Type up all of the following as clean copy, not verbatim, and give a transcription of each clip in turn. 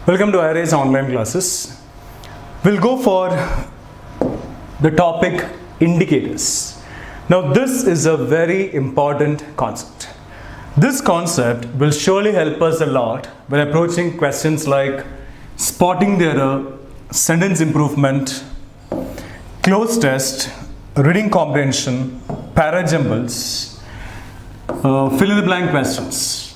Welcome to IRA's online classes. We'll go for the topic indicators. Now this is a very important concept. This concept will surely help us a lot when approaching questions like spotting the error, sentence improvement, cloze test, reading comprehension, parajumbles, fill in the blank questions.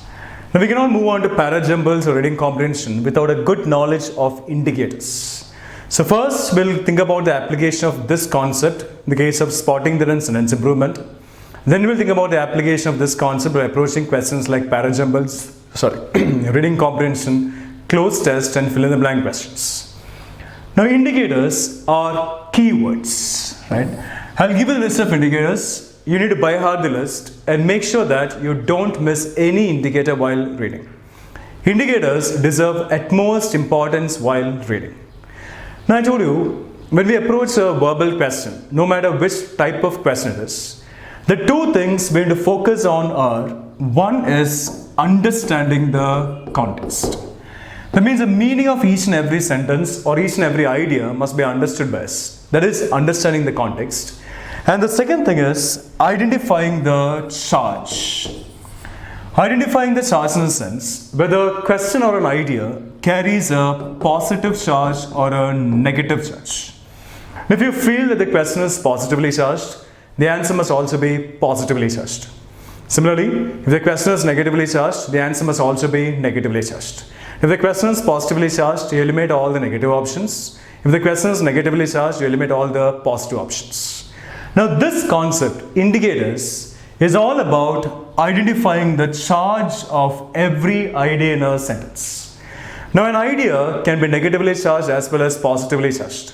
Now we cannot move on to parajumbles or reading comprehension without a good knowledge of indicators. So first we'll think about the application of this concept in the case of spotting the error and sentence improvement. Then we'll think about the application of this concept by approaching questions like reading comprehension, cloze test and fill in the blank questions. Now indicators are keywords, right? I'll give you a list of indicators. You need to by heart the list and make sure that you don't miss any indicator while reading. Indicators deserve utmost importance while reading. Now I told you, when we approach a verbal question, no matter which type of question it is, the two things we need to focus on are, one is understanding the context. That means the meaning of each and every sentence or each and every idea must be understood by us. That is understanding the context. And the second thing is identifying the charge. Identifying the charge in the sense whether a question or an idea carries a positive charge or a negative charge. If you feel that the question is positively charged, the answer must also be positively charged. Similarly, if the question is negatively charged, the answer must also be negatively charged. If the question is positively charged, you eliminate all the negative options. If the question is negatively charged, you eliminate all the positive options. Now this concept, indicators, is all about identifying the charge of every idea in a sentence. Now an idea can be negatively charged as well as positively charged.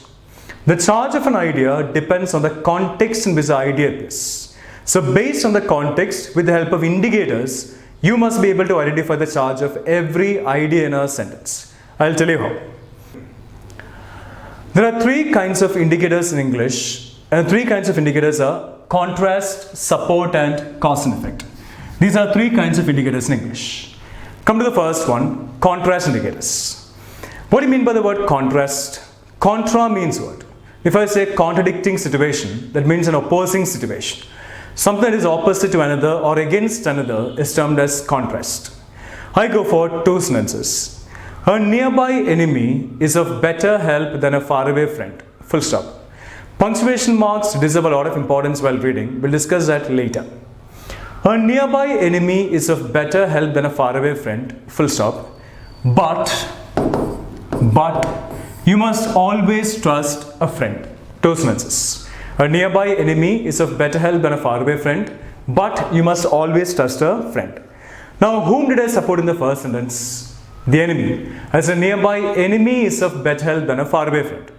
The charge of an idea depends on the context in which the idea is. So based on the context, with the help of indicators, you must be able to identify the charge of every idea in a sentence. I'll tell you how. There are three kinds of indicators in English. And three kinds of indicators are contrast, support and cause and effect. These are three kinds of indicators in English. Come to the first one, contrast indicators. What do you mean by the word contrast? Contra means what? If I say contradicting situation, that means an opposing situation. Something that is opposite to another or against another is termed as contrast. I go for two sentences. A nearby enemy is of better help than a faraway friend. Full stop. Punctuation marks deserve a lot of importance while reading. We'll discuss that later. A nearby enemy is of better help than a faraway friend. Full stop. But you must always trust a friend. Two sentences. A nearby enemy is of better help than a faraway friend. But you must always trust a friend. Now whom did I support in the first sentence? The enemy. As a nearby enemy is of better help than a faraway friend.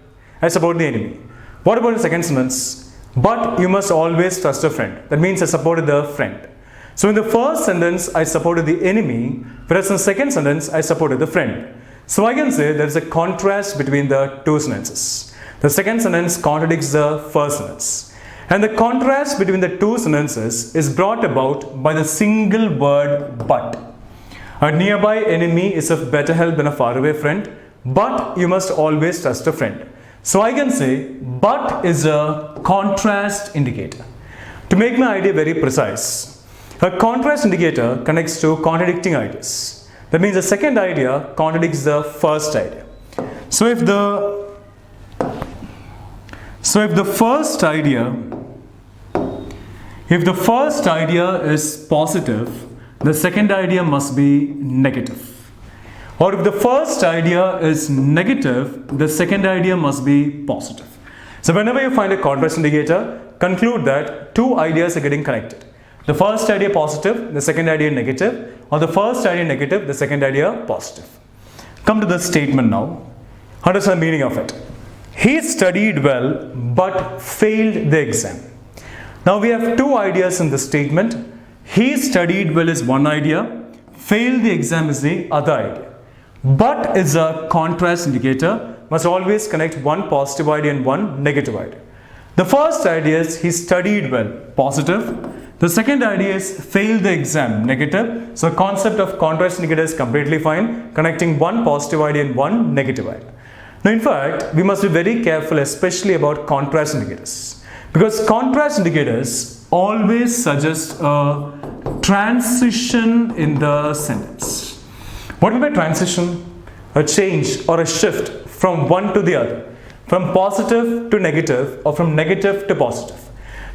I support the enemy. What about the second sentence? But you must always trust a friend. That means I supported the friend. So in the first sentence, I supported the enemy, whereas in the second sentence, I supported the friend. So I can say there is a contrast between the two sentences. The second sentence contradicts the first sentence. And the contrast between the two sentences is brought about by the single word but. A nearby enemy is of better help than a faraway friend, but you must always trust a friend. So I can say, but is a contrast indicator. To make my idea very precise, a contrast indicator connects to contradicting ideas. That means the second idea contradicts the first idea. So if the first idea is positive, the second idea must be negative. Or if the first idea is negative, the second idea must be positive. So whenever you find a contrast indicator, conclude that two ideas are getting connected. The first idea positive, the second idea negative, or the first idea negative, the second idea positive. Come to the statement now. Understand the meaning of it. He studied well but failed the exam. Now we have two ideas in the statement. He studied well is one idea, failed the exam is the other idea. But is a contrast indicator, must always connect one positive idea and one negative idea. The first idea is he studied well, positive. The second idea is fail the exam, negative. So concept of contrast indicator is completely fine, connecting one positive idea and one negative idea. Now in fact, we must be very careful especially about contrast indicators, because contrast indicators always suggest a transition in the sentence. What will be a transition? A change or a shift from one to the other, from positive to negative or from negative to positive.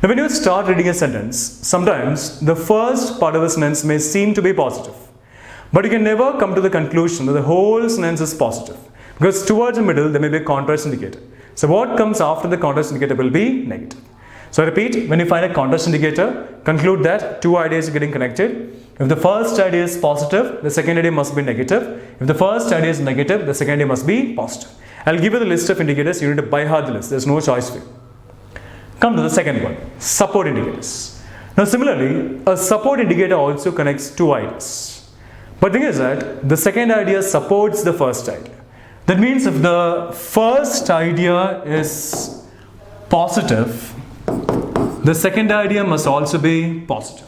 Now when you start reading a sentence, sometimes the first part of a sentence may seem to be positive, but you can never come to the conclusion that the whole sentence is positive, because towards the middle there may be a contrast indicator. So what comes after the contrast indicator will be negative. So I repeat, when you find a contrast indicator, conclude that two ideas are getting connected. If the first idea is positive, the second idea must be negative. If the first idea is negative, the second idea must be positive. I'll give you the list of indicators. You need to by heart the list. There's no choice for you. Come to the second one, support indicators. Now similarly, a support indicator also connects two ideas. But the thing is that the second idea supports the first idea. That means if the first idea is positive, the second idea must also be positive.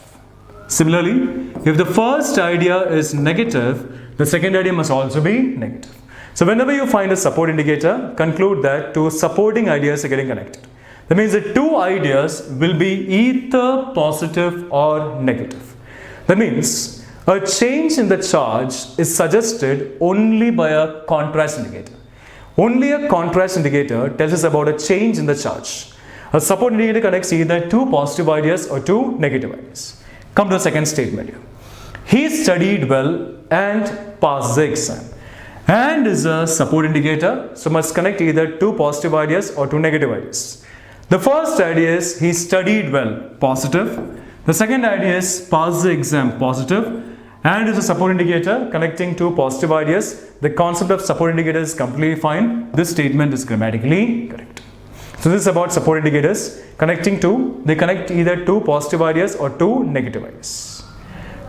Similarly, if the first idea is negative, the second idea must also be negative. So whenever you find a support indicator, conclude that two supporting ideas are getting connected. That means the two ideas will be either positive or negative. That means a change in the charge is suggested only by a contrast indicator. Only a contrast indicator tells us about a change in the charge. A support indicator connects either two positive ideas or two negative ideas. Come to the second statement here. He studied well and passed the exam. And is a support indicator, so must connect either two positive ideas or two negative ideas. The first idea is he studied well, positive. The second idea is passed the exam, positive. And is a support indicator connecting two positive ideas. The concept of support indicator is completely fine. This statement is grammatically correct. So this is about support indicators connecting two. They connect either two positive ideas or two negative ideas.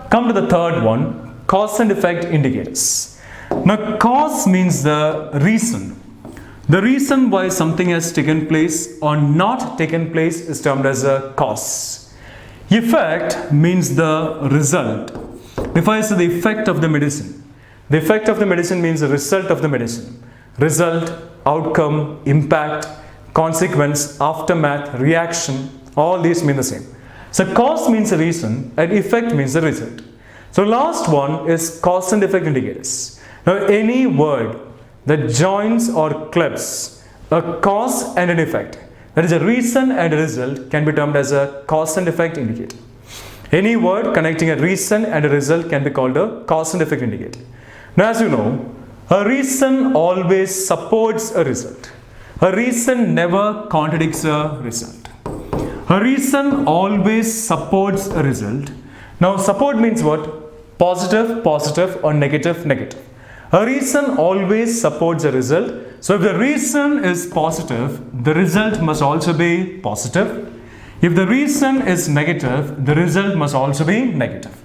Come to the third one, cause and effect indicators. Now cause means the reason. The reason why something has taken place or not taken place is termed as a cause. Effect means the result. Refers to the effect of the medicine. The effect of the medicine means the result of the medicine. Result, outcome, impact, consequence, aftermath, reaction, all these mean the same. So cause means the reason and effect means the result. So last one is cause and effect indicators. Now any word that joins or clips a cause and an effect, that is a reason and a result, can be termed as a cause and effect indicator. Any word connecting a reason and a result can be called a cause and effect indicator. Now as you know, a reason always supports a result. A reason never contradicts a result. A reason always supports a result. Now support means what? Positive, positive or negative, negative. A reason always supports a result. So if the reason is positive, the result must also be positive. If the reason is negative, the result must also be negative.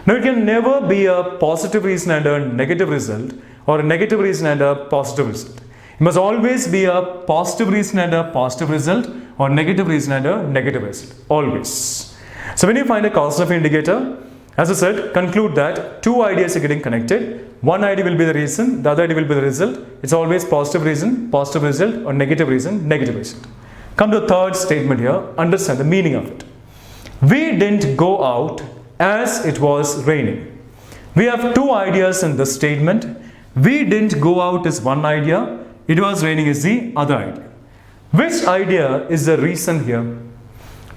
Now it can never be a positive reason and a negative result, or a negative reason and a positive result. It must always be a positive reason and a positive result, or negative reason and a negative result. Always. So when you find a cause and effect indicator, as I said, conclude that two ideas are getting connected. One idea will be the reason, the other idea will be the result. It's always positive reason, positive result, or negative reason, negative result. Come to the third statement here, understand the meaning of it. We didn't go out as it was raining. We have two ideas in this statement. We didn't go out is one idea, it was raining is the other idea. Which idea is the reason here?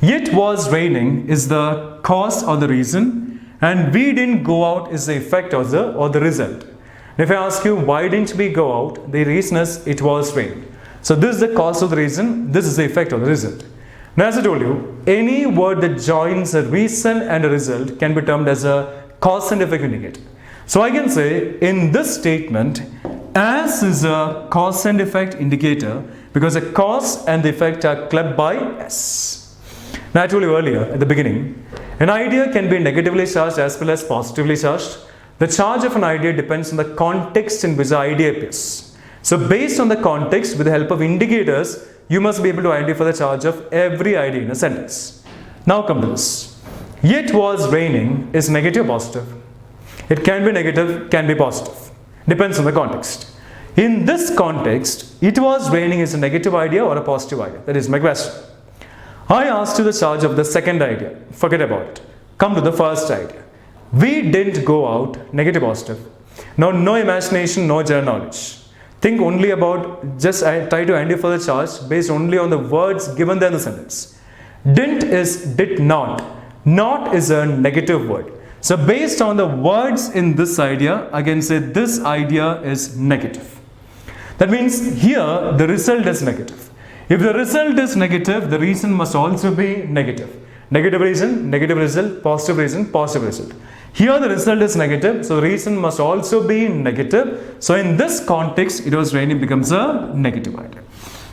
It was raining is the cause or the reason, and we didn't go out is the effect or the result. If I ask you why didn't we go out, the reason is it was raining. So this is the cause of the reason, this is the effect of the result. Now as I told you, any word that joins a reason and a result can be termed as a cause and effect indicator. So I can say in this statement, as is a cause and effect indicator because the cause and the effect are clubbed by S. Now I told you earlier at the beginning, an idea can be negatively charged as well as positively charged. The charge of an idea depends on the context in which the idea appears. So based on the context, with the help of indicators, you must be able to identify the charge of every idea in a sentence. Now come to this. It was raining is negative or positive? It can be negative, can be positive. Depends on the context. In this context, it was raining is a negative idea or a positive idea? That is my question. I asked you the charge of the second idea. Forget about it. Come to the first idea. We didn't go out, negative positive. Now, no imagination, no general knowledge. Think only about, just try to identify the charge based only on the words given there in the sentence. Didn't is did not. Not is a negative word. So based on the words in this idea, I can say this idea is negative. That means here the result is negative. If the result is negative, the reason must also be negative. Negative reason, negative result, positive reason, positive result. Here the result is negative, so the reason must also be negative. So in this context, it was raining becomes a negative idea.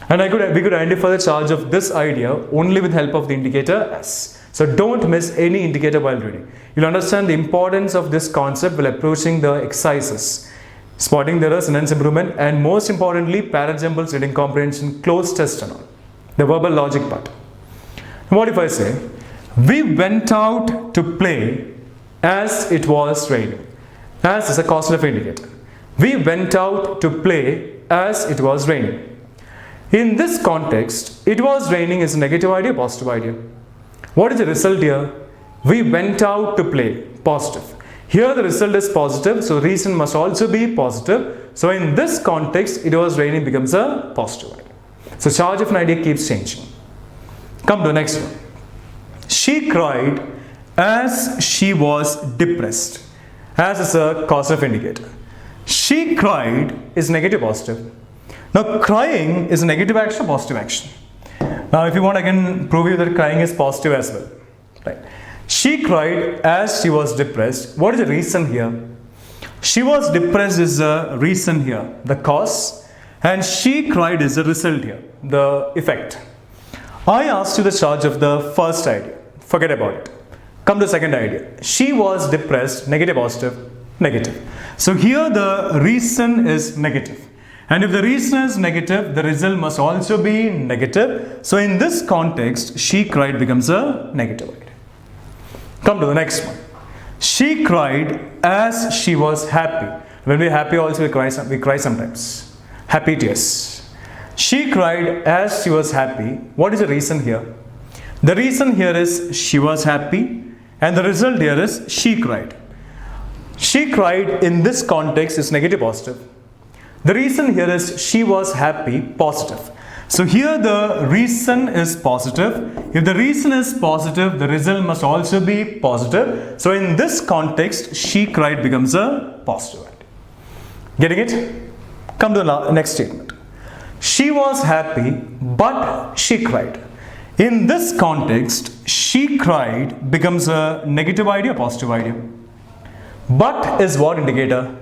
And we could identify the charge of this idea only with help of the indicator S. So don't miss any indicator while reading. You'll understand the importance of this concept while approaching the exercises. Spotting the error, sentence improvement, and most importantly, para-jumbles, reading comprehension, close test and all. The verbal logic part. What if I say, we went out to play as it was raining? As is a causative indicator. We went out to play as it was raining. In this context, it was raining is a negative idea, positive idea. What is the result here? We went out to play, positive. Here the result is positive, so reason must also be positive. So in this context, it was raining becomes a positive idea. So charge of an idea keeps changing. Come to the next one. She cried as she was depressed. As is a causative indicator. She cried is negative, positive. Now crying is a negative action or positive action? Now if you want, I can prove you that crying is positive as well. Right. She cried as she was depressed. What is the reason here? She was depressed is the reason here, the cause, and she cried is the result here, the effect. I asked you the charge of the first idea. Forget about it. Come to the second idea. She was depressed, negative, positive, negative. So here the reason is negative. And if the reason is negative, the result must also be negative. So in this context, she cried becomes a negative idea. Come to the next one. She cried as she was happy. When we're happy also we cry sometimes. Happy tears. She cried as she was happy. What is the reason here? The reason here is she was happy, and the result here is she cried. She cried in this context is negative, positive. The reason here is she was happy, positive. So here the reason is positive. If the reason is positive, the result must also be positive. So in this context, she cried becomes a positive idea. Getting it? Come to the next statement. She was happy, but she cried. In this context, she cried becomes a negative idea, positive idea. But is what indicator?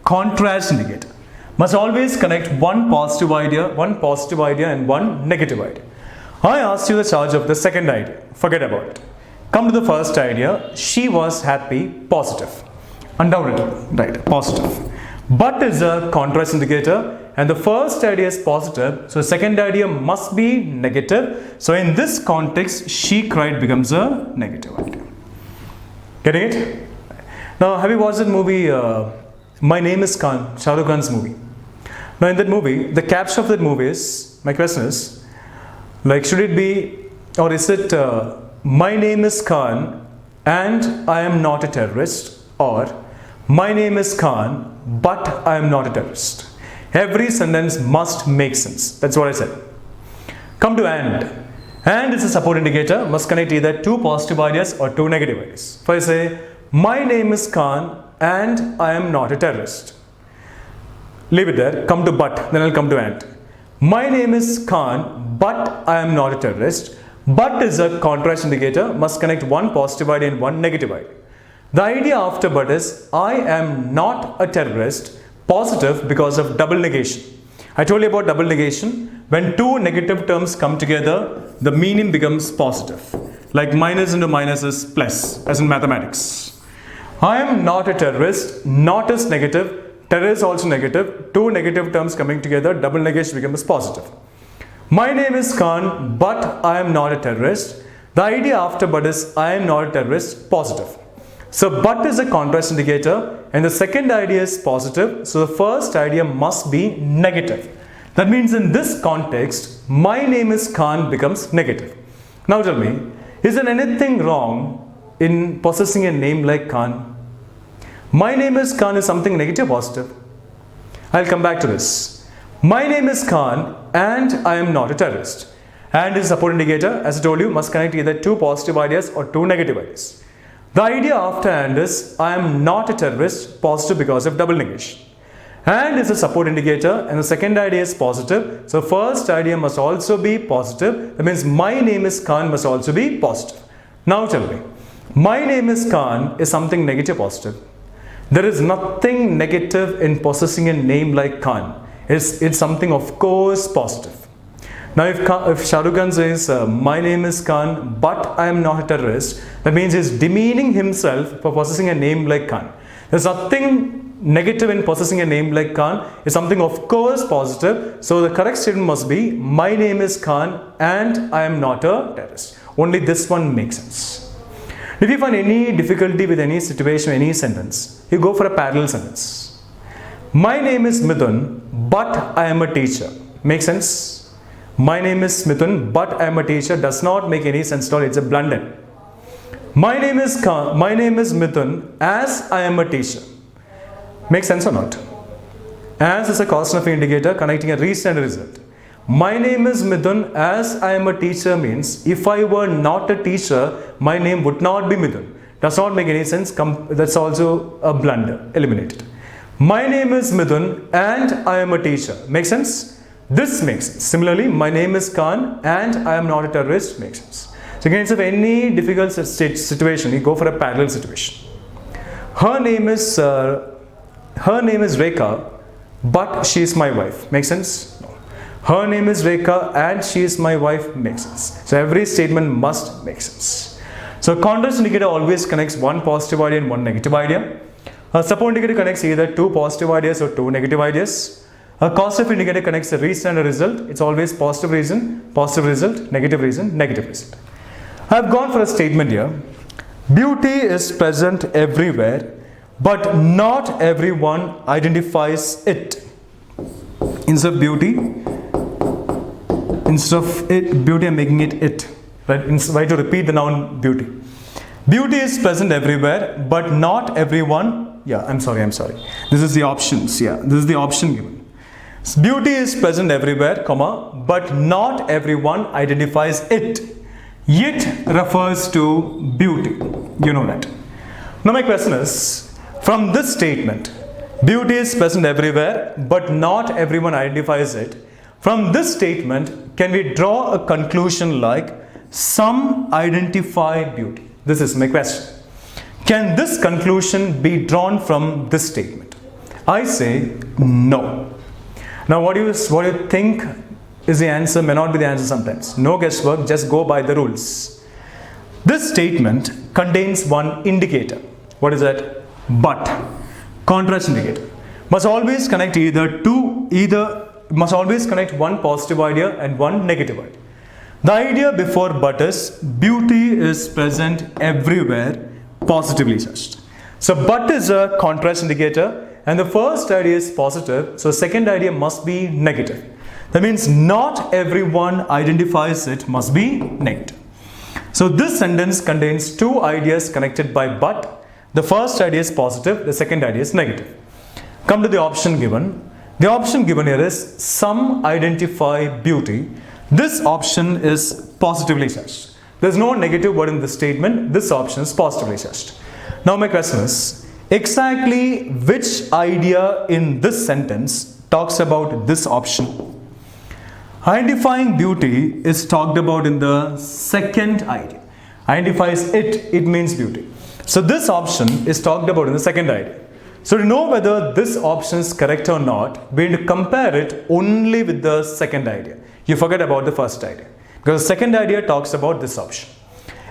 Contrast indicator. Must always connect one positive idea and one negative idea. I asked you the charge of the second idea. Forget about it. Come to the first idea. She was happy, positive. Undoubtedly, right, positive. But is a contrast indicator, and the first idea is positive, so the second idea must be negative. So in this context, she cried becomes a negative idea. Getting it? Now, have you watched that movie, My Name is Khan, Shah Rukh Khan's movie? Now in that movie, the caption of that movie is, my question is, like should it be, or is it, my name is Khan and I am not a terrorist, or my name is Khan but I am not a terrorist? Every sentence must make sense. That's what I said. Come to and. And is a support indicator, must connect either two positive ideas or two negative ideas. If I say, my name is Khan and I am not a terrorist. Leave it there, come to but, then I'll come to and. My name is Khan, but I am not a terrorist. But is a contrast indicator, must connect one positive idea and one negative idea. The idea after but is, I am not a terrorist, positive because of double negation. I told you about double negation. When two negative terms come together, the meaning becomes positive. Like minus into minus is plus, as in mathematics. I am not a terrorist, not is negative, terror is also negative. Two negative terms coming together, double negation becomes positive. My name is Khan, but I am not a terrorist. The idea after but is I am not a terrorist, positive. So but is a contrast indicator and the second idea is positive. So the first idea must be negative. That means in this context, my name is Khan becomes negative. Now tell me, is there anything wrong in possessing a name like Khan? My name is Khan is something negative or positive? I'll come back to this. My name is Khan and I am not a terrorist. And is support indicator, as I told you, must connect either two positive ideas or two negative ideas. The idea after and is I am not a terrorist, positive because of double negation. And is a support indicator and the second idea is positive. So first idea must also be positive. That means my name is Khan must also be positive. Now tell me, my name is Khan is something negative or positive? There is nothing negative in possessing a name like Khan. It's something of course positive. Now if Shah Rukh Khan says, my name is Khan but I am not a terrorist, that means he's demeaning himself for possessing a name like Khan. There's nothing negative in possessing a name like Khan. It's something of course positive. So the correct statement must be, my name is Khan and I am not a terrorist. Only this one makes sense. If you find any difficulty with any situation, any sentence, you go for a parallel sentence. My name is Mithun but I am a teacher. Makes sense? My name is Mithun but I am a teacher does not make any sense at all. It's a blunder. My name is Mithun as I am a teacher. Makes sense or not? As is a cause and effect indicator connecting a reason and a result. My name is Mithun as I am a teacher means if I were not a teacher, my name would not be Mithun. Does not make any sense. That's also a blunder. Eliminated. My name is Mithun and I am a teacher. Makes sense? This makes sense. Similarly, my name is Khan and I am not a terrorist. Makes sense. So in case of any difficult situation, you go for a parallel situation. Her name is Rekha, but she is my wife. Makes sense? No. Her name is Rekha and she is my wife. Makes sense. So every statement must make sense. So contrast indicator always connects one positive idea and one negative idea. A support indicator connects either two positive ideas or two negative ideas. A cause of indicator connects a reason and a result. It's always positive reason, positive result, negative reason, negative result. I have gone for a statement here. Beauty is present everywhere, but not everyone identifies it. Instead of beauty, I'm making it. Right? Try to repeat the noun beauty. Beauty is present everywhere, but not everyone. I'm sorry. This is the options. This is the option given. Beauty is present everywhere, but not everyone identifies it. It refers to beauty. You know that. Now my question is, from this statement, beauty is present everywhere, but not everyone identifies it. From this statement, can we draw a conclusion like, some identify beauty? This is my question. Can this conclusion be drawn from this statement? I say no. Now what do you think is the answer? May not be the answer sometimes. No guesswork, just go by the rules. This statement contains one indicator. What is that? But. Contrast indicator. Must always connect must always connect one positive idea and one negative idea. The idea before but is beauty is present everywhere, positively charged. So but is a contrast indicator. And the first idea is positive, so second idea must be negative. That means not everyone identifies it must be negative. So this sentence contains two ideas connected by but. The first idea is positive, the second idea is negative. Come to the option given. The option given here is some identify beauty. This option is positively charged. There is no negative word in this statement. This option is positively charged. Now my question is, exactly which idea in this sentence talks about this option? Identifying beauty is talked about in the second idea. Identifies it means beauty. So this option is talked about in the second idea. So to know whether this option is correct or not, we need to compare it only with the second idea. You forget about the first idea. Because the second idea talks about this option.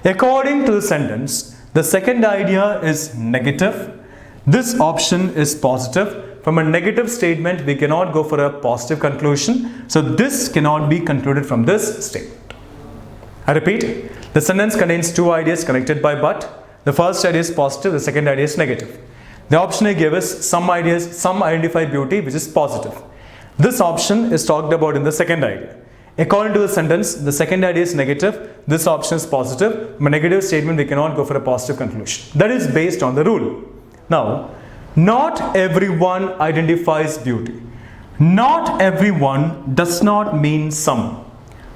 According to the sentence, the second idea is negative. This option is positive. From a negative statement, we cannot go for a positive conclusion. So this cannot be concluded from this statement. I repeat, the sentence contains two ideas connected by but. The first idea is positive, the second idea is negative. The option I gave is some identify beauty which is positive. This option is talked about in the second idea. According to the sentence, the second idea is negative, this option is positive. From a negative statement, we cannot go for a positive conclusion. That is based on the rule. Now, not everyone identifies beauty. Not everyone does not mean some.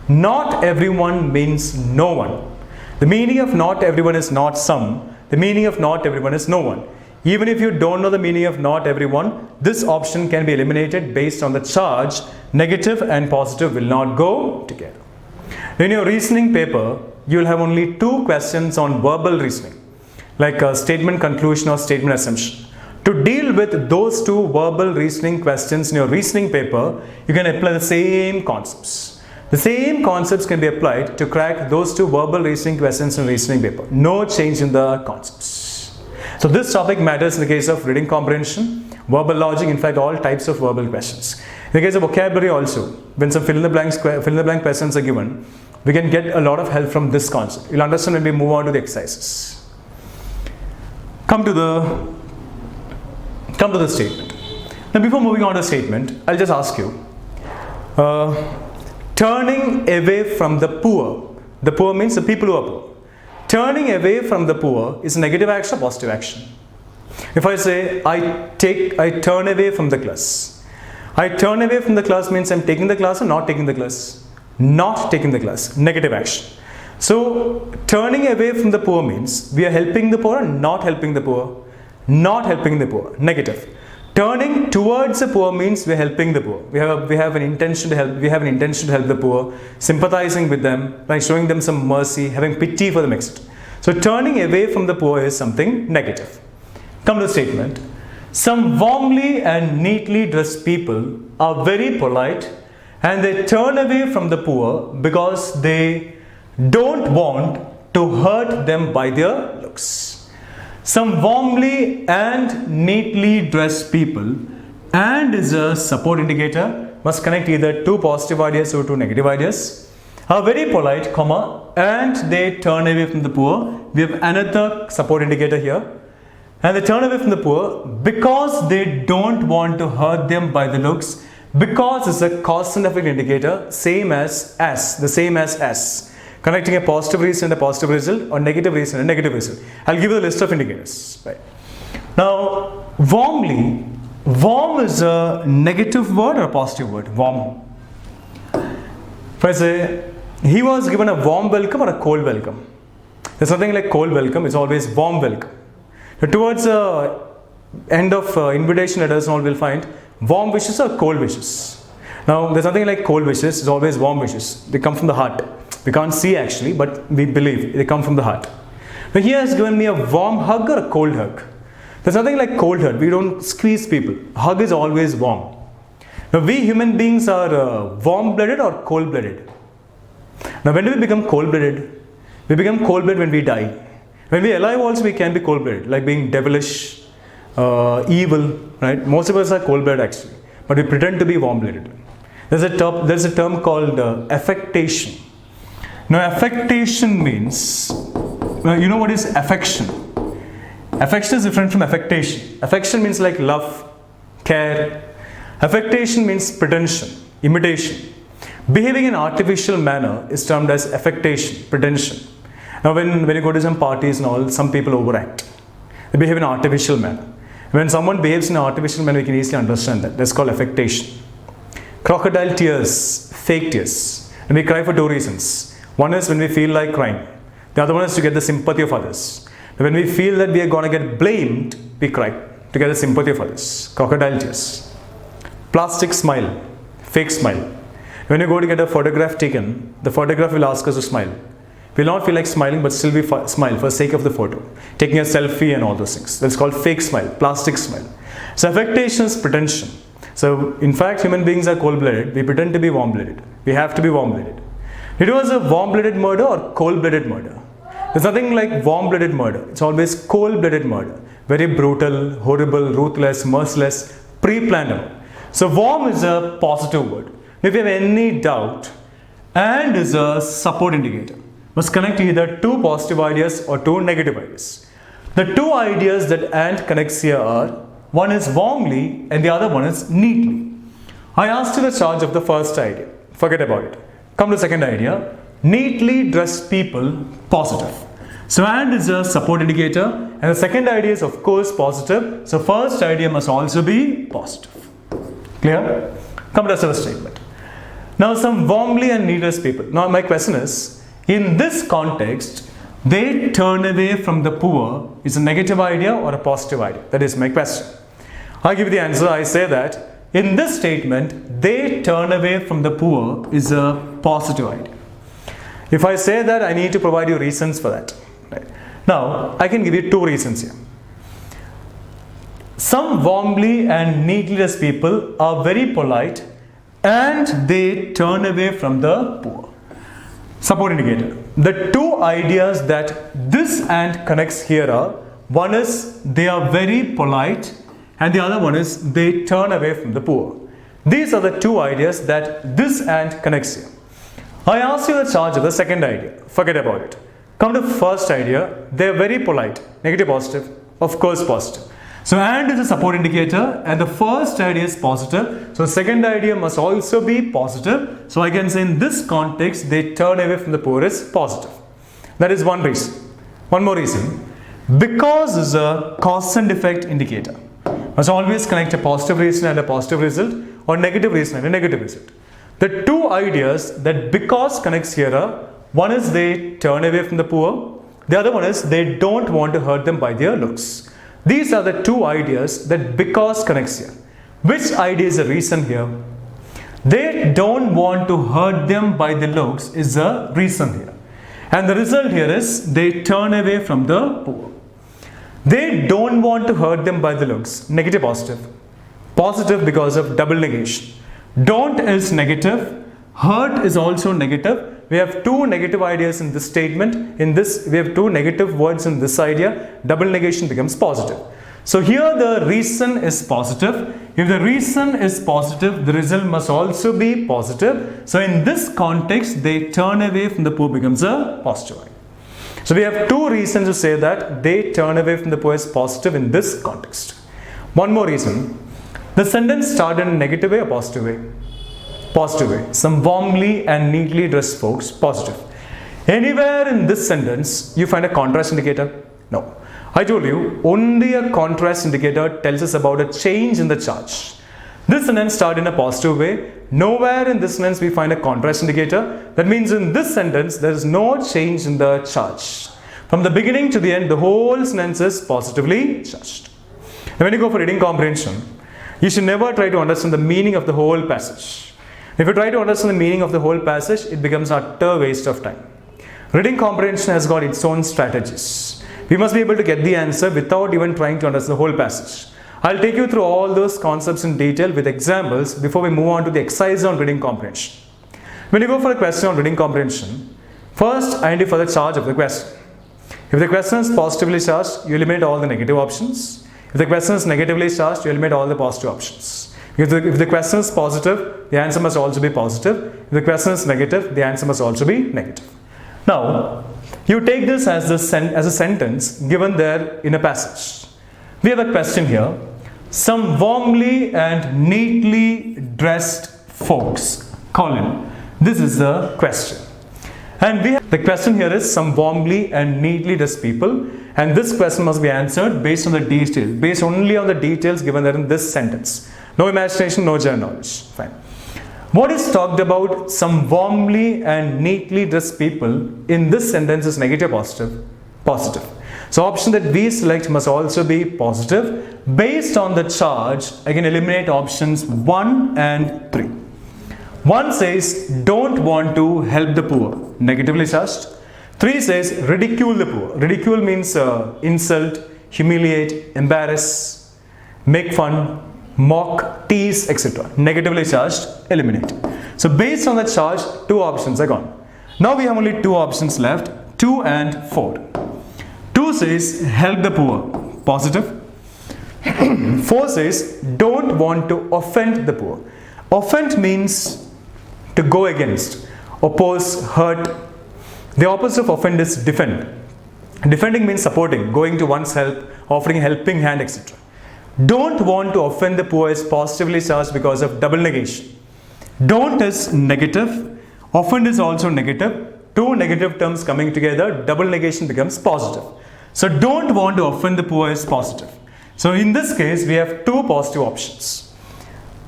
Not everyone means no one. The meaning of not everyone is not some. The meaning of not everyone is no one. Even if you don't know the meaning of not everyone, this option can be eliminated based on the charge. Negative and positive will not go together. In your reasoning paper, you will have only two questions on verbal reasoning, like a statement conclusion or statement assumption. To deal with those two verbal reasoning questions in your reasoning paper, you can apply the same concepts. The same concepts can be applied to crack those two verbal reasoning questions in reasoning paper. No change in the concepts. So this topic matters in the case of reading comprehension, verbal logic, in fact all types of verbal questions. In the case of vocabulary also, when some fill in the blank questions are given, we can get a lot of help from this concept. You'll understand when we move on to the exercises. Come to the statement. Now before moving on to the statement, I'll just ask you, turning away from the poor means the people who are poor. Turning away from the poor is a negative action or positive action? If I say, I turn away from the class. I turn away from the class means I'm taking the class or not taking the class? Not taking the class, negative action. So, turning away from the poor means we are helping the poor or not helping the poor? Not helping the poor, negative. Turning towards the poor means we are helping the poor. We have an intention to help. We have an intention to help the poor, sympathizing with them, by showing them some mercy, having pity for them, etc. So, turning away from the poor is something negative. Come to the statement. Some warmly and neatly dressed people are very polite and they turn away from the poor because they don't want to hurt them by their looks. Some warmly and neatly dressed people, and is a support indicator, must connect either two positive ideas or two negative ideas, are very polite, comma, and they turn away from the poor. We have another support indicator here. And they turn away from the poor because they don't want to hurt them by the looks, because it's a cause and effect indicator, same as the same as S. Connecting a positive reason and a positive result or negative reason and a negative result. I'll give you the list of indicators. Right. Now, warmly, warm is a negative word or a positive word? Warm. If I say, he was given a warm welcome or a cold welcome? There's nothing like cold welcome, it's always warm welcome. Towards the end of invitation letters, all will find warm wishes or cold wishes. Now, there's nothing like cold wishes, it's always warm wishes. They come from the heart. We can't see actually, but we believe they come from the heart. Now, he has given me a warm hug or a cold hug. There's nothing like cold hug. We don't squeeze people. Hug is always warm. Now, we human beings are warm-blooded or cold-blooded. Now, when do we become cold-blooded? We become cold-blooded when we die. When we are alive also we can be cold-blooded, like being devilish, evil, right? Most of us are cold-blooded actually, but we pretend to be warm-blooded. There's a term called affectation. Now affectation means, you know what is affection? Affection is different from affectation. Affection means like love, care. Affectation means pretension, imitation. Behaving in an artificial manner is termed as affectation, pretension. Now when you go to some parties and all, some people overact. They behave in an artificial manner. When someone behaves in an artificial manner, we can easily understand that. That's called affectation. Crocodile tears, fake tears. And we cry for two reasons. One is when we feel like crying. The other one is to get the sympathy of others. When we feel that we are going to get blamed, we cry to get the sympathy of others. Crocodile tears. Plastic smile, fake smile. When you go to get a photograph taken, the photograph will ask us to smile. We will not feel like smiling, but still we smile for the sake of the photo. Taking a selfie and all those things. That's called fake smile, plastic smile. So affectation is pretension. So in fact, human beings are cold-blooded. We pretend to be warm-blooded. We have to be warm-blooded. It was a warm-blooded murder or cold-blooded murder. There's nothing like warm-blooded murder. It's always cold-blooded murder. Very brutal, horrible, ruthless, merciless, pre-planned. So warm is a positive word. If you have any doubt, and is a support indicator. must connect either two positive ideas or two negative ideas. The two ideas that and connects here are, one is warmly and the other one is neatly. I asked you the charge of the first idea. Forget about it. Come to the second idea. Neatly dressed people, positive. So and is a support indicator and the second idea is of course positive. So first idea must also be positive. Clear? Come to the other statement. Now some warmly and neatly dressed people. Now my question is, in this context, they turn away from the poor is a negative idea or a positive idea? That is my question. I give you the answer. I say that in this statement, they turn away from the poor is a positive idea. If I say that, I need to provide you reasons for that. Right. Now, I can give you two reasons here. Some warmly and neatly dressed people are very polite and they turn away from the poor. Support indicator. The two ideas that this and connects here are, one is they are very polite and the other one is they turn away from the poor. These are the two ideas that this and connects here. I asked you the charge of the second idea. Forget about it. Come to the first idea. They are very polite. Negative, positive. Of course, positive. So and is a support indicator and the first idea is positive. So the second idea must also be positive. So I can say in this context, they turn away from the poor is positive. That is one reason. One more reason. Because is a cause and effect indicator. Must always connect a positive reason and a positive result or negative reason and a negative result. The two ideas that because connects here are, one is they turn away from the poor, the other one is they don't want to hurt them by their looks. These are the two ideas that because connects here. Which idea is the reason here? They don't want to hurt them by the looks is the reason here. And the result here is they turn away from the poor. They don't want to hurt them by the looks. Negative, positive. Positive because of double negation. Don't is negative. Hurt is also negative. We have two negative ideas in this statement. In this, we have two negative words in this idea. Double negation becomes positive. So here the reason is positive. If the reason is positive, the result must also be positive. So in this context, they turn away from the poor becomes a positive idea. So we have two reasons to say that they turn away from the poor is positive in this context. One more reason. The sentence started in a negative way or positive way? Positive way. Some warmly and neatly dressed folks, positive. Anywhere in this sentence, you find a contrast indicator? No. I told you, only a contrast indicator tells us about a change in the charge. This sentence started in a positive way. Nowhere in this sentence we find a contrast indicator. That means in this sentence, there is no change in the charge. From the beginning to the end, the whole sentence is positively charged. Now, when you go for reading comprehension, you should never try to understand the meaning of the whole passage. If you try to understand the meaning of the whole passage, it becomes utter waste of time. Reading comprehension has got its own strategies. We must be able to get the answer without even trying to understand the whole passage. I'll take you through all those concepts in detail with examples before we move on to the exercise on reading comprehension. When you go for a question on reading comprehension, first identify the charge of the question. If the question is positively charged, you eliminate all the negative options. If the question is negatively charged, you eliminate all the positive options. If the question is positive, the answer must also be positive. If the question is negative, the answer must also be negative. Now, you take this as a sentence given there in a passage. We have a question here. Some warmly and neatly dressed folks. Colin. This is the question. And the question here is some warmly and neatly dressed people. And this question must be answered based on the details. Based only on the details given there in this sentence. No imagination, no general knowledge. Fine. What is talked about some warmly and neatly dressed people in this sentence is negative, positive? Positive. So option that we select must also be positive. Based on the charge, I can eliminate options 1 and 3. 1 says don't want to help the poor, negatively charged. 3 says ridicule the poor. Ridicule means insult, humiliate, embarrass, make fun, mock, tease, etc. Negatively charged, eliminate. So based on the charge, 2 options are gone. Now we have only 2 options left, 2 and 4. 2 says help the poor, positive. 4 says don't want to offend the poor. Offend means to go against, oppose, hurt. The opposite of offend is defend. Defending means supporting, going to one's help, offering a helping hand, etc. Don't want to offend the poor is positively charged because of double negation. Don't is negative, offend is also negative. Two negative terms coming together, double negation becomes positive. So don't want to offend the poor is positive. So in this case, we have two positive options.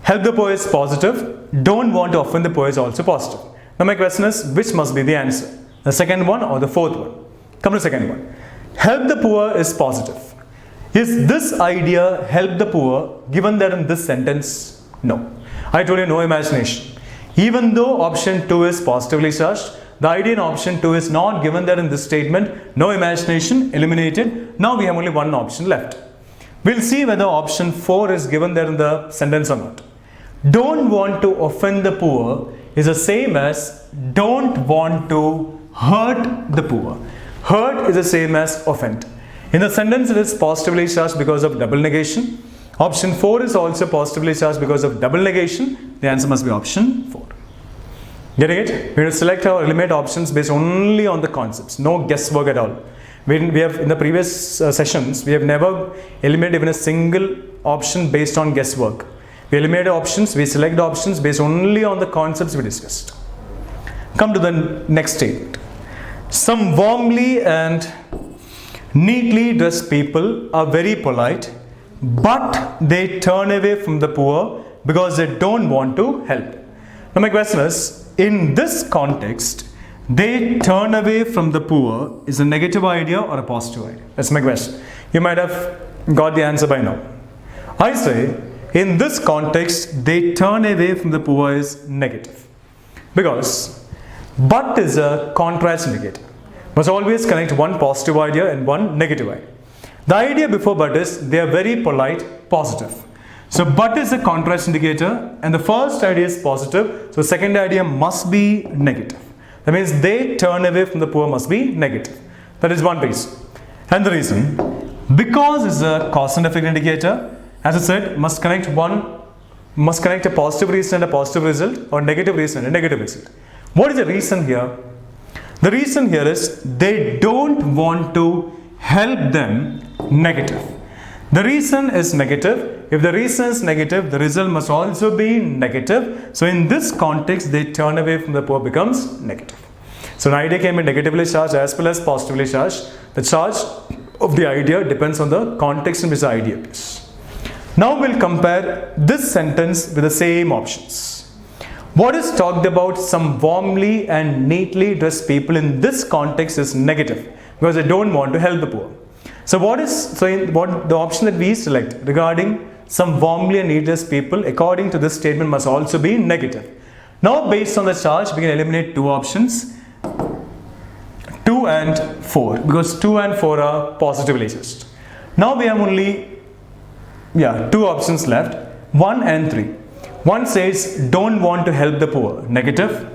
Help the poor is positive, don't want to offend the poor is also positive. Now my question is, which must be the answer? The second one or the fourth one? Come to the second one. Help the poor is positive. Is this idea help the poor given that in this sentence? No. I told you no imagination. Even though option 2 is positively charged, the idea in option 2 is not given there in this statement. No imagination, eliminated. Now we have only one option left. We'll see whether option 4 is given there in the sentence or not. Don't want to offend the poor is the same as don't want to hurt the poor. Hurt is the same as offend. In the sentence it is positively charged because of double negation. Option 4 is also positively charged because of double negation. The answer must be option 4. Getting it? We will select or eliminate options based only on the concepts. No guesswork at all. We have in the previous sessions, we have never eliminated even a single option based on guesswork. We eliminate options, we select options based only on the concepts we discussed. Come to the next statement. Some warmly and neatly dressed people are very polite, but they turn away from the poor because they don't want to help. Now my question is, in this context, they turn away from the poor is a negative idea or a positive idea? That's my question. You might have got the answer by now. I say, in this context, they turn away from the poor is negative. Because but is a contrast indicator. Must always connect one positive idea and one negative idea. The idea before but is they are very polite, positive. So but is a contrast indicator and the first idea is positive. So second idea must be negative. That means they turn away from the poor must be negative. That is one reason. And the reason, because is a cause and effect indicator, as I said, must connect a positive reason and a positive result or negative reason and a negative result. What is the reason here? The reason here is they don't want to help them negative. The reason is negative. If the reason is negative, the result must also be negative. So in this context, they turn away from the poor becomes negative. So an idea can be negatively charged as well as positively charged. The charge of the idea depends on the context in which the idea is. Now we'll compare this sentence with the same options. What is talked about some warmly and neatly dressed people in this context is negative because they don't want to help the poor. So what the option that we select regarding some warmly and neatly dressed people according to this statement must also be negative. Now based on the charge we can eliminate two options, 2 and 4, because 2 and 4 are positively charged. Now we have only two options left, 1 and 3. 1 says don't want to help the poor, negative.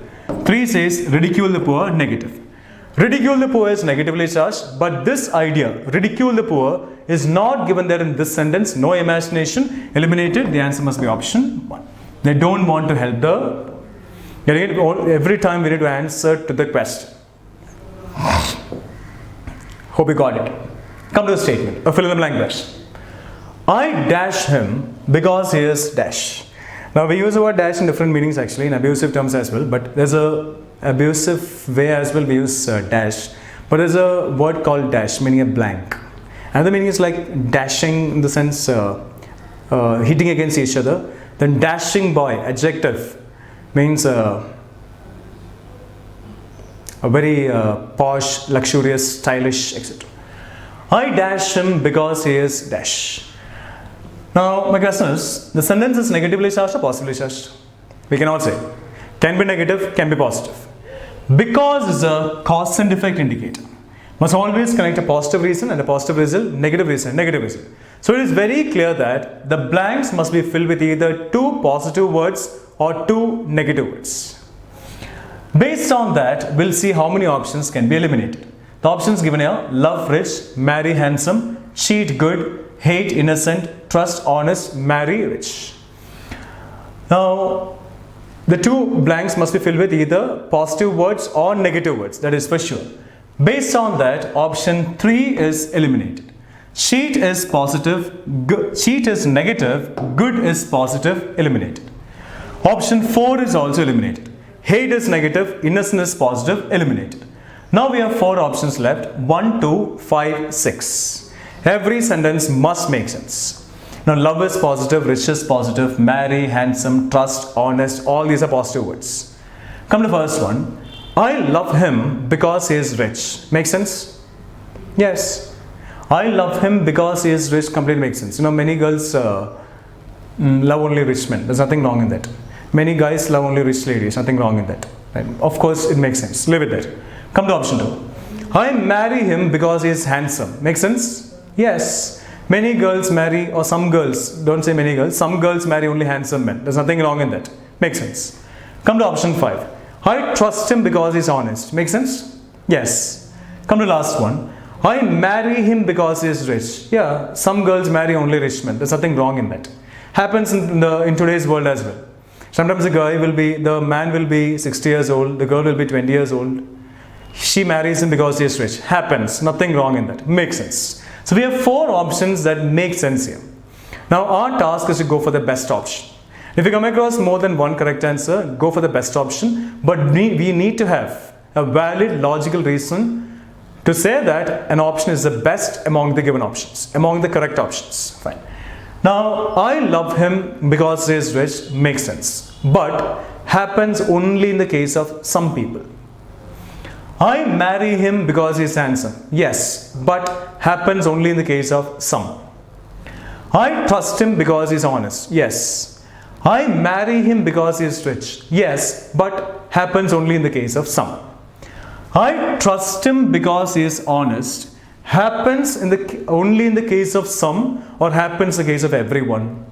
3 says ridicule the poor, negative. Ridicule the poor is negatively charged, but this idea, ridicule the poor, is not given there in this sentence. No imagination, eliminated. The answer must be option 1. They don't want to help the poor. Every time we need to answer to the question. Hope you got it. Come to the statement, a fill in the blank question. I dash him because he is dash. Now we use the word dash in different meanings actually, in abusive terms as well, but there's a abusive way as well we use dash. But there's a word called dash meaning a blank. Another meaning is like dashing in the sense hitting against each other. Then dashing boy, adjective, means a very posh, luxurious, stylish, etc. I dash him because he is dash. Now my question is, the sentence is negatively charged or positively charged? We cannot say. Can be negative, can be positive. Because is a cause and effect indicator. Must always connect a positive reason and a positive result, negative reason, negative result. So it is very clear that the blanks must be filled with either 2 positive words or 2 negative words. Based on that, we'll see how many options can be eliminated. The options given here: love rich, marry handsome, cheat good, hate innocent, trust honest, marry rich. Now, the two blanks must be filled with either positive words or negative words, that is for sure. Based on that, option 3 is eliminated. Sheet is positive, sheet is negative, good is positive, eliminated. Option 4 is also eliminated. Hate is negative, innocent is positive, eliminated. Now we have 4 options left, 1, 2, 5, 6. Every sentence must make sense. Now love is positive, rich is positive, marry, handsome, trust, honest, all these are positive words. Come to the first one. I love him because he is rich. Make sense? Yes. I love him because he is rich completely makes sense. Many girls love only rich men. There's nothing wrong in that. Many guys love only rich ladies. Nothing wrong in that. Right? Of course, it makes sense. Live with that. Come to option 2. I marry him because he is handsome. Make sense? Yes. Many girls marry, or some girls, don't say many girls, some girls marry only handsome men. There's nothing wrong in that. Makes sense. Come to option 5. I trust him because he's honest. Make sense? Yes. Come to last one. I marry him because he is rich. Yeah, some girls marry only rich men. There's nothing wrong in that. Happens in today's world as well. Sometimes the man will be 60 years old, the girl will be 20 years old. She marries him because he is rich. Happens. Nothing wrong in that. Makes sense. So we have 4 options that make sense here. Now our task is to go for the best option. If you come across more than one correct answer, go for the best option. But we need to have a valid logical reason to say that an option is the best among the given options, among the correct options. Fine. Now I love him because he is rich makes sense, but happens only in the case of some people. I marry him because he is handsome. Yes, but happens only in the case of some. I trust him because he is honest. Yes. I marry him because he is rich. Yes, but happens only in the case of some. I trust him because he is honest. Happens only in the case of some, or happens in the case of everyone.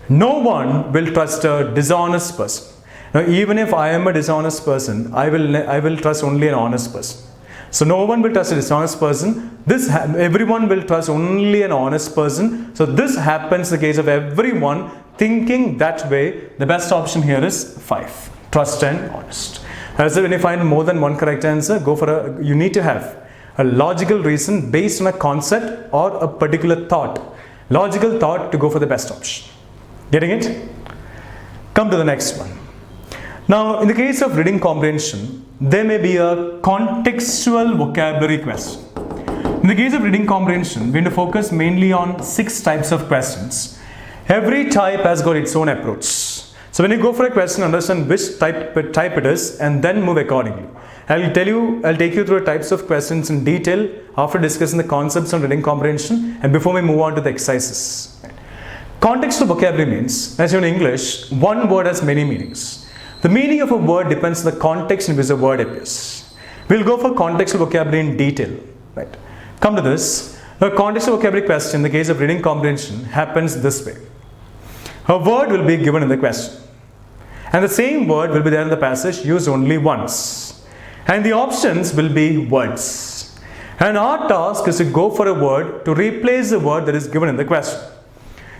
No one will trust a dishonest person. Now, even if I am a dishonest person, I will trust only an honest person. So no one will trust a dishonest person. Everyone will trust only an honest person. So this happens in the case of everyone thinking that way. The best option here is 5. Trust and honest. As when you find more than one correct answer, you need to have a logical reason based on a concept or a particular thought. Logical thought to go for the best option. Getting it? Come to the next one. Now, in the case of reading comprehension, there may be a contextual vocabulary question. In the case of reading comprehension, we need to focus mainly on 6 types of questions. Every type has got its own approach. So when you go for a question, understand which type it is and then move accordingly. I'll take you through the types of questions in detail after discussing the concepts of reading comprehension and before we move on to the exercises. Contextual vocabulary means, as in English, one word has many meanings. The meaning of a word depends on the context in which the word appears. We'll go for contextual vocabulary in detail. Right? Come to this. A contextual vocabulary question in the case of reading comprehension happens this way. A word will be given in the question, and the same word will be there in the passage used only once. And the options will be words. And our task is to go for a word to replace the word that is given in the question.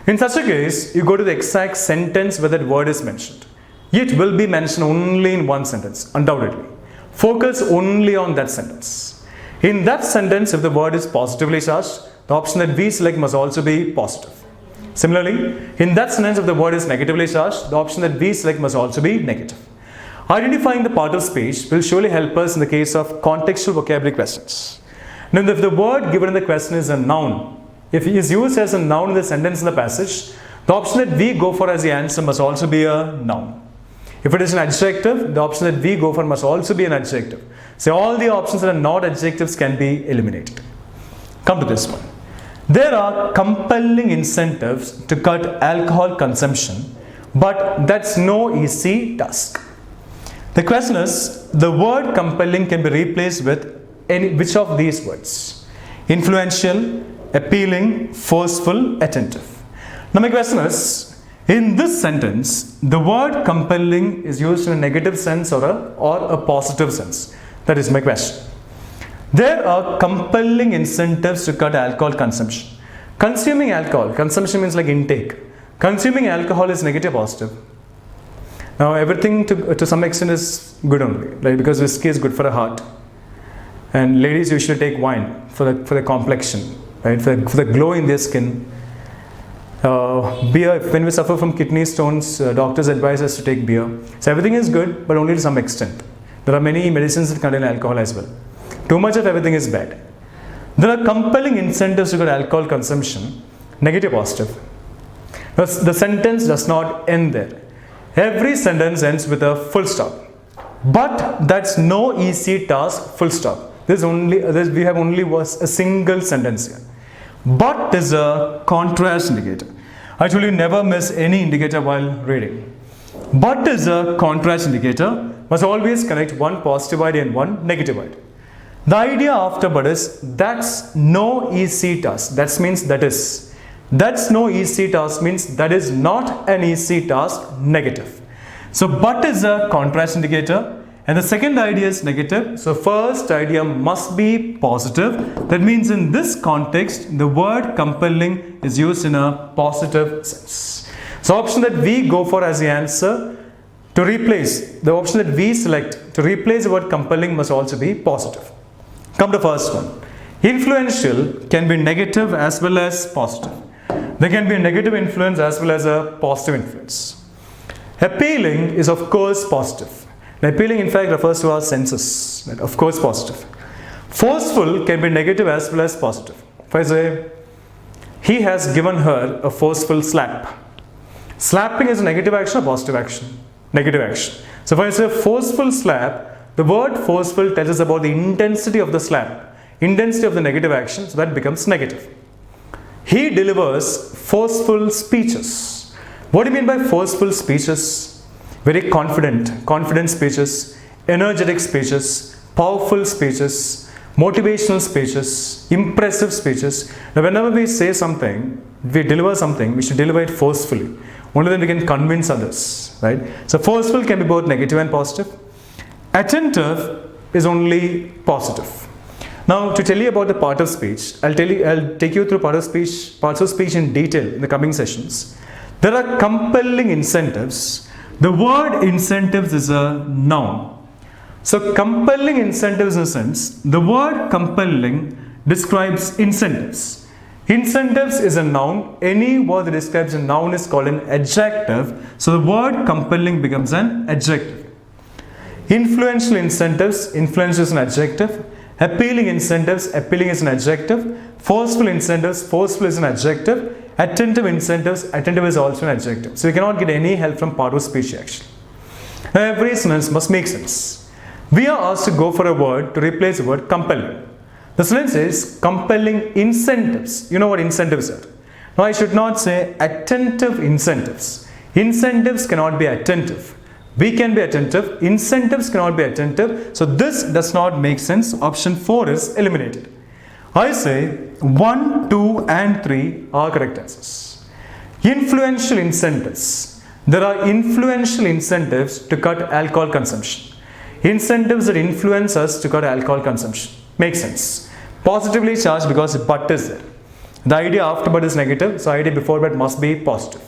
In such a case, you go to the exact sentence where that word is mentioned. It will be mentioned only in one sentence, undoubtedly. Focus only on that sentence. In that sentence, if the word is positively charged, the option that we select must also be positive. Similarly, in that sentence, if the word is negatively charged, the option that we select must also be negative. Identifying the part of speech will surely help us in the case of contextual vocabulary questions. Now, if the word given in the question is a noun, if it is used as a noun in the sentence in the passage, the option that we go for as the answer must also be a noun. If it is an adjective, the option that we go for must also be an adjective. So all the options that are not adjectives can be eliminated. Come to this one. There are compelling incentives to cut alcohol consumption, but that's no easy task. The question is, the word compelling can be replaced with which of these words? Influential, appealing, forceful, attentive. Now my question is, in this sentence, the word compelling is used in a negative sense or a positive sense. That is my question. There are compelling incentives to cut alcohol consumption. Consuming alcohol, consumption means like intake. Consuming alcohol is negative or positive? Now everything to some extent is good only, right? Because whiskey is good for the heart, and ladies usually take wine for the complexion, right? For the glow in their skin. Beer, when we suffer from kidney stones, doctors advise us to take beer. So everything is good, but only to some extent. There are many medicines that contain alcohol as well. Too much of everything is bad. There are compelling incentives to get alcohol consumption, negative, positive. The sentence does not end there. Every sentence ends with a full stop. But that's no easy task, full stop. We have only a single sentence here. But is a contrast indicator. I told you never miss any indicator while reading. But is a contrast indicator, must always connect one positive idea and one negative idea. The idea after but is that's no easy task. That means that is. That's no easy task means that is not an easy task, negative. So but is a contrast indicator. And the second idea is negative. So first idea must be positive. That means in this context, the word compelling is used in a positive sense. So option that we go for as the answer to replace, the option that we select to replace the word compelling must also be positive. Come to first one. Influential can be negative as well as positive. There can be a negative influence as well as a positive influence. Appealing is of course positive. Now, appealing in fact refers to our senses, right? Of course positive. Forceful can be negative as well as positive. If I say, he has given her a forceful slap. Slapping is a negative action or positive action? Negative action. So if I say forceful slap, the word forceful tells us about the intensity of the slap, intensity of the negative action, so that becomes negative. He delivers forceful speeches. What do you mean by forceful speeches? Very confident speeches, energetic speeches, powerful speeches, motivational speeches, impressive speeches. Now whenever we say something, we deliver something, we should deliver it forcefully. Only then we can convince others, right? So forceful can be both negative and positive. Attentive is only positive. Now to tell you about the part of speech, I'll take you through parts of speech in detail in the coming sessions. There are compelling incentives. The word incentives is a noun. So compelling incentives in a sense, the word compelling describes incentives. Incentives is a noun. Any word that describes a noun is called an adjective. So the word compelling becomes an adjective. Influential incentives, influential is an adjective. Appealing incentives, appealing is an adjective. Forceful incentives, forceful is an adjective. Attentive incentives, attentive is also an adjective. So you cannot get any help from part of speech actually. Now every sentence must make sense. We are asked to go for a word to replace the word compelling. The sentence is compelling incentives. You know what incentives are. Now I should not say attentive incentives. Incentives cannot be attentive. We can be attentive. Incentives cannot be attentive. So this does not make sense. Option 4 is eliminated. I say 1, 2 and 3 are correct answers. Influential incentives. There are influential incentives to cut alcohol consumption. Incentives that influence us to cut alcohol consumption. Makes sense. Positively charged because but is there. The idea after but is negative, so idea before but must be positive.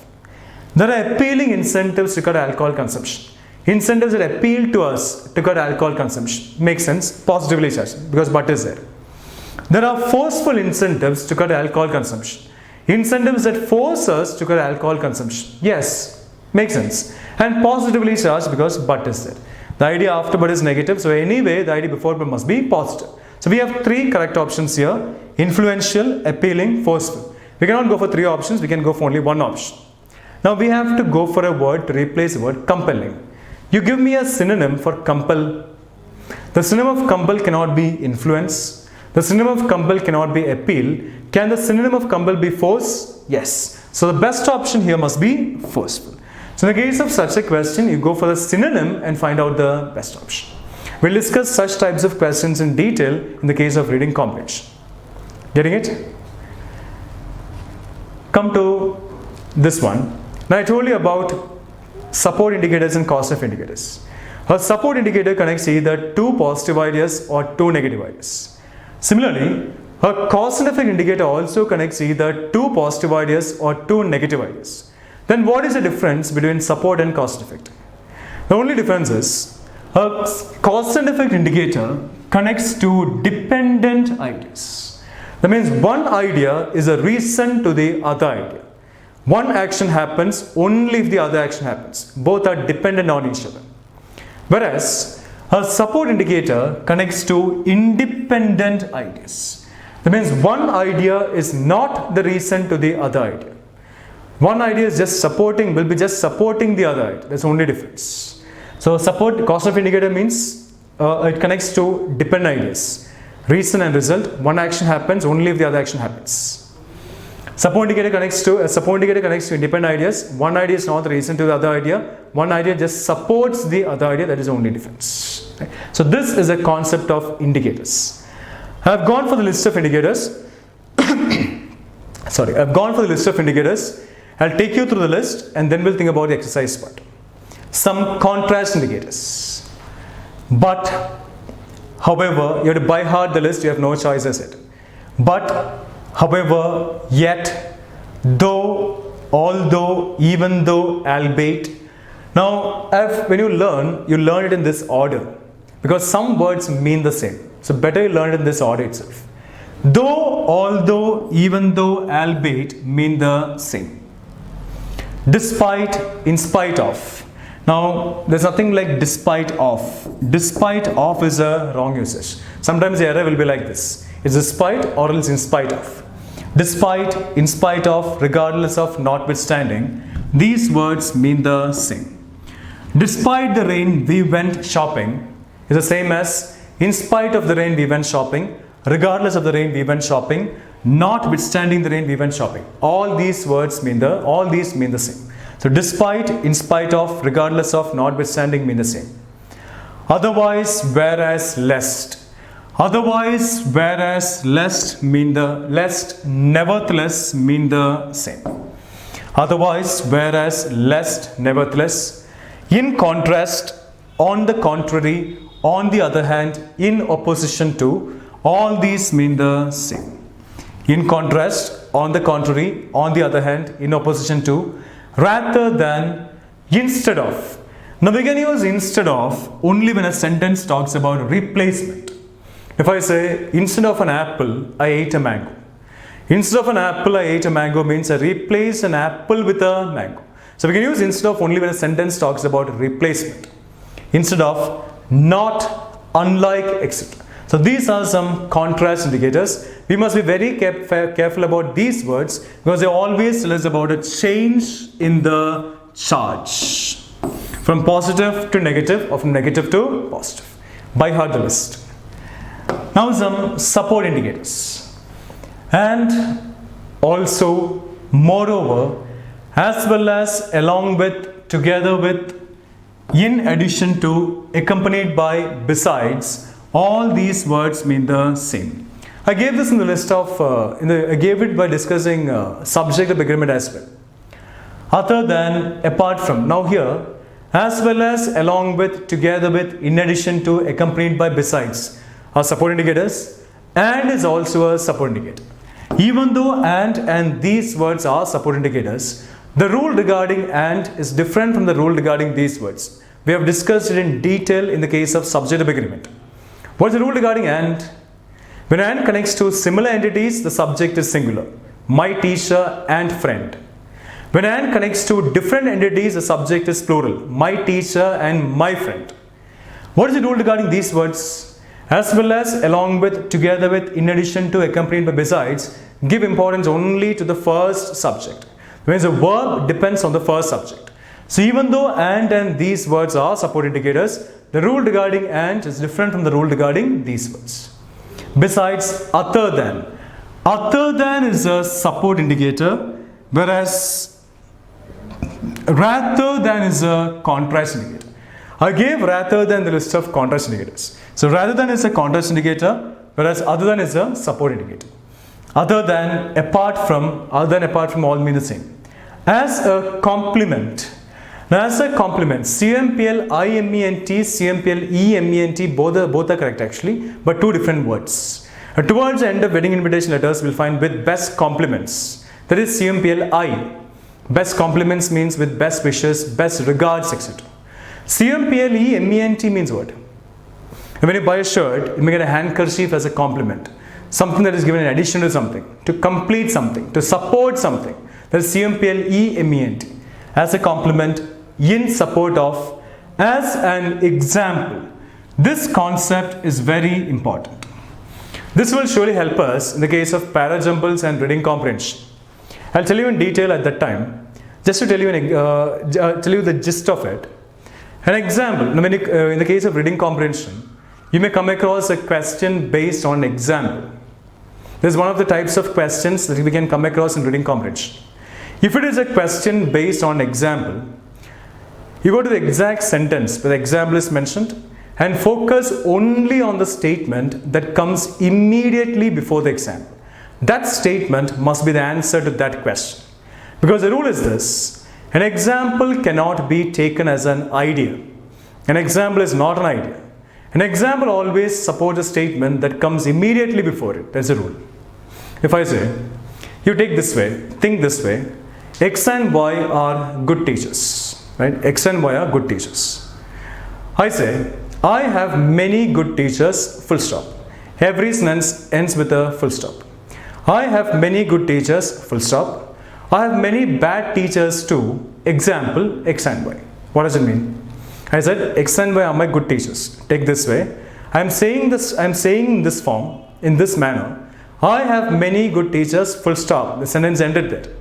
There are appealing incentives to cut alcohol consumption. Incentives that appeal to us to cut alcohol consumption. Makes sense. Positively charged because but is there. There are forceful incentives to cut alcohol consumption. Incentives that force us to cut alcohol consumption. Yes, makes sense. And positively charged because but is there. The idea after but is negative. So anyway, the idea before but must be positive. So we have 3 correct options here. Influential, appealing, forceful. We cannot go for 3 options. We can go for only 1 option. Now we have to go for a word to replace the word compelling. You give me a synonym for compel. The synonym of compel cannot be influence. The synonym of compel cannot be appeal. Can the synonym of compel be force? Yes. So the best option here must be forceful. So in the case of such a question, you go for the synonym and find out the best option. We'll discuss such types of questions in detail in the case of reading comprehension. Getting it? Come to this one. Now I told you about support indicators and cause of indicators. A support indicator connects either 2 positive ideas or 2 negative ideas. Similarly, a cause and effect indicator also connects either 2 positive ideas or 2 negative ideas. Then what is the difference between support and cause and effect? The only difference is a cause and effect indicator connects to dependent ideas. That means one idea is a reason to the other idea. One action happens only if the other action happens. Both are dependent on each other. Whereas a support indicator connects to independent ideas. That means one idea is not the reason to the other idea. One idea is just supporting, will be just supporting the other idea. That's the only difference. So support cause of indicator means it connects to dependent ideas. Reason and result. One action happens only if the other action happens. Support indicator connects to independent ideas. One idea is not the reason to the other idea. One idea just supports the other idea. That is the only difference. Okay. So this is a concept of indicators. I have gone for the list of indicators. Sorry, I have gone for the list of indicators. I'll take you through the list and then we'll think about the exercise part. Some contrast indicators. But, however, you have to by heart the list. You have no choice as it. But, however, yet, though, although, even though, albeit. Now, when you learn it in this order. Because some words mean the same. So better you learn it in this order itself. Though, although, even though, albeit mean the same. Despite, in spite of. Now, there's nothing like despite of. Despite of is a wrong usage. Sometimes the error will be like this. It's despite or else in spite of. Despite, in spite of, regardless of, notwithstanding. These words mean the same. Despite the rain, we went shopping is the same as in spite of the rain, we went shopping. Regardless of the rain, we went shopping. Notwithstanding the rain, we went shopping. All these mean the same. So despite, in spite of, regardless of, notwithstanding mean the same. Otherwise, whereas, lest. Otherwise, whereas, lest nevertheless mean the same. Otherwise, whereas, lest, nevertheless. In contrast, on the contrary, on the other hand, in opposition to, all these mean the same. In contrast, on the contrary, on the other hand, in opposition to, rather than, instead of. Now we can use instead of only when a sentence talks about replacement. If I say, instead of an apple, I ate a mango. Instead of an apple, I ate a mango means I replace an apple with a mango. So we can use instead of only when a sentence talks about replacement. Instead of, not, unlike, etc. So these are some contrast indicators. We must be very careful about these words because they always tell us about a change in the charge. From positive to negative or from negative to positive. By heart the list. Now some support indicators. And also, moreover, as well as, along with, together with, in addition to, accompanied by, besides, all these words mean the same. I gave this in the list of, I gave it by discussing subject of agreement as well. Other than, apart from. Now here, as well as, along with, together with, in addition to, accompanied by, besides are support indicators and is also a support indicator. Even though and these words are support indicators, the rule regarding and is different from the rule regarding these words. We have discussed it in detail in the case of subject of agreement. What is the rule regarding and? When and connects to similar entities, the subject is singular. My teacher and friend. When and connects to different entities, the subject is plural. My teacher and my friend. What is the rule regarding these words? As well as, along with, together with, in addition to, accompanied by, besides, give importance only to the first subject. When the verb depends on the first subject. So even though and these words are support indicators, the rule regarding and is different from the rule regarding these words. Besides, other than. Other than is a support indicator, whereas rather than is a contrast indicator. I gave rather than the list of contrast indicators. So rather than is a contrast indicator, whereas other than is a support indicator. Other than, apart from all mean the same. As a complement. Now as a complement, CMPL IMENT, CMPL EMENT, both are correct actually, but two different words. Towards the end of wedding invitation letters, we'll find with best compliments. That is CMPL I. Best compliments means with best wishes, best regards, etc. CMPLEMENT means what? When you buy a shirt, you may get a handkerchief as a compliment. Something that is given in addition to something, to complete something, to support something. That is CMPLEMENT. As a compliment, in support of, as an example. This concept is very important. This will surely help us in the case of parajumbles and reading comprehension. I'll tell you in detail at that time, just to tell you, tell you the gist of it. An example, in the case of reading comprehension, you may come across a question based on example. This is one of the types of questions that we can come across in reading comprehension. If it is a question based on example, you go to the exact sentence where the example is mentioned and focus only on the statement that comes immediately before the example. That statement must be the answer to that question. Because the rule is this: an example cannot be taken as an idea. An example is not an idea. An example always supports a statement that comes immediately before it. That's the rule. If I say, you take this way, think this way, X and Y are good teachers. Right? X and Y are good teachers. I say, I have many good teachers, full stop. Every sentence ends with a full stop. I have many good teachers, full stop. I have many bad teachers too. Example, X and Y. What does it mean? I said, X and Y are my good teachers. Take this way. I am saying in this form, in this manner. I have many good teachers, full stop. The sentence ended there.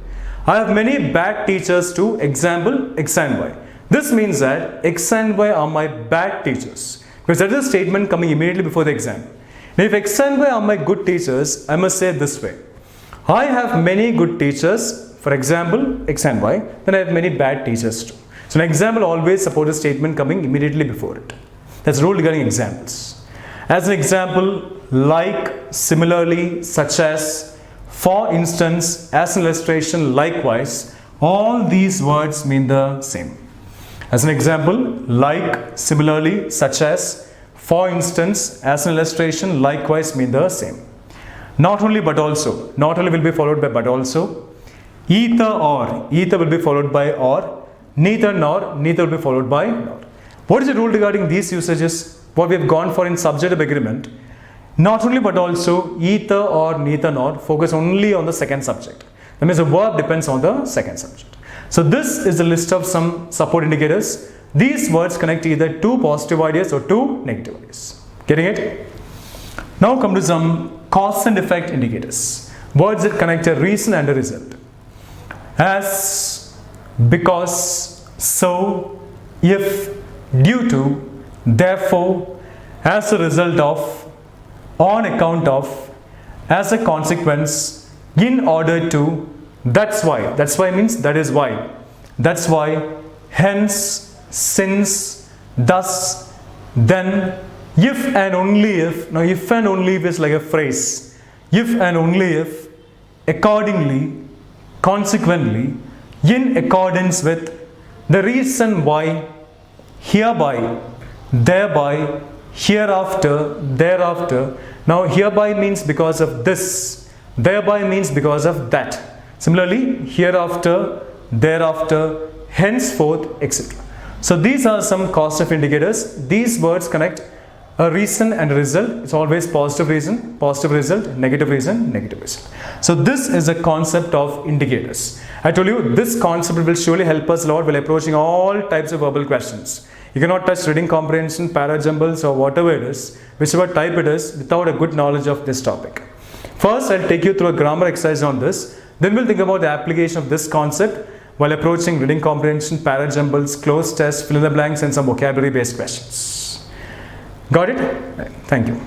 I have many bad teachers too. Example, X and Y. This means that X and Y are my bad teachers. Because that is a statement coming immediately before the exam. Now if X and Y are my good teachers, I must say it this way. I have many good teachers, for example, X and Y, then I have many bad teachers too. So an example always supports a statement coming immediately before it. That's the rule regarding examples. As an example, like, similarly, such as, for instance, as an illustration, likewise, all these words mean the same. As an example, like, similarly, such as, for instance, as an illustration, likewise mean the same. Not only but also. Not only will be followed by but also. Either or. Either will be followed by or. Neither nor. Neither will be followed by nor. What is the rule regarding these usages? What we have gone for in subjective agreement. Not only but also, either or, neither nor, focus only on the second subject. That means the verb depends on the second subject. So this is the list of some support indicators. These words connect either two positive ideas or two negative ideas. Getting it? Now come to some cause and effect indicators. Words that connect a reason and a result. As, because, so, if, due to, therefore, as a result of, on account of, as a consequence, in order to, that's why. That's why means that is why. That's why, hence, since, thus, then, if and only if. Now if and only if is like a phrase. If and only if, accordingly, consequently, in accordance with, the reason why, hereby, thereby, hereafter, thereafter. Now hereby means because of this. Thereby means because of that. Similarly, hereafter, thereafter, henceforth, etc. So these are some cause of indicators. These words connect a reason and a result. It's always positive reason, positive result, negative reason, negative result. So this is a concept of indicators. I told you this concept will surely help us a lot while approaching all types of verbal questions. You cannot touch reading comprehension, parajumbles or whatever it is, whichever type it is, without a good knowledge of this topic. First, I'll take you through a grammar exercise on this. Then we'll think about the application of this concept while approaching reading comprehension, parajumbles, closed tests, fill in the blanks and some vocabulary based questions. Got it? Thank you.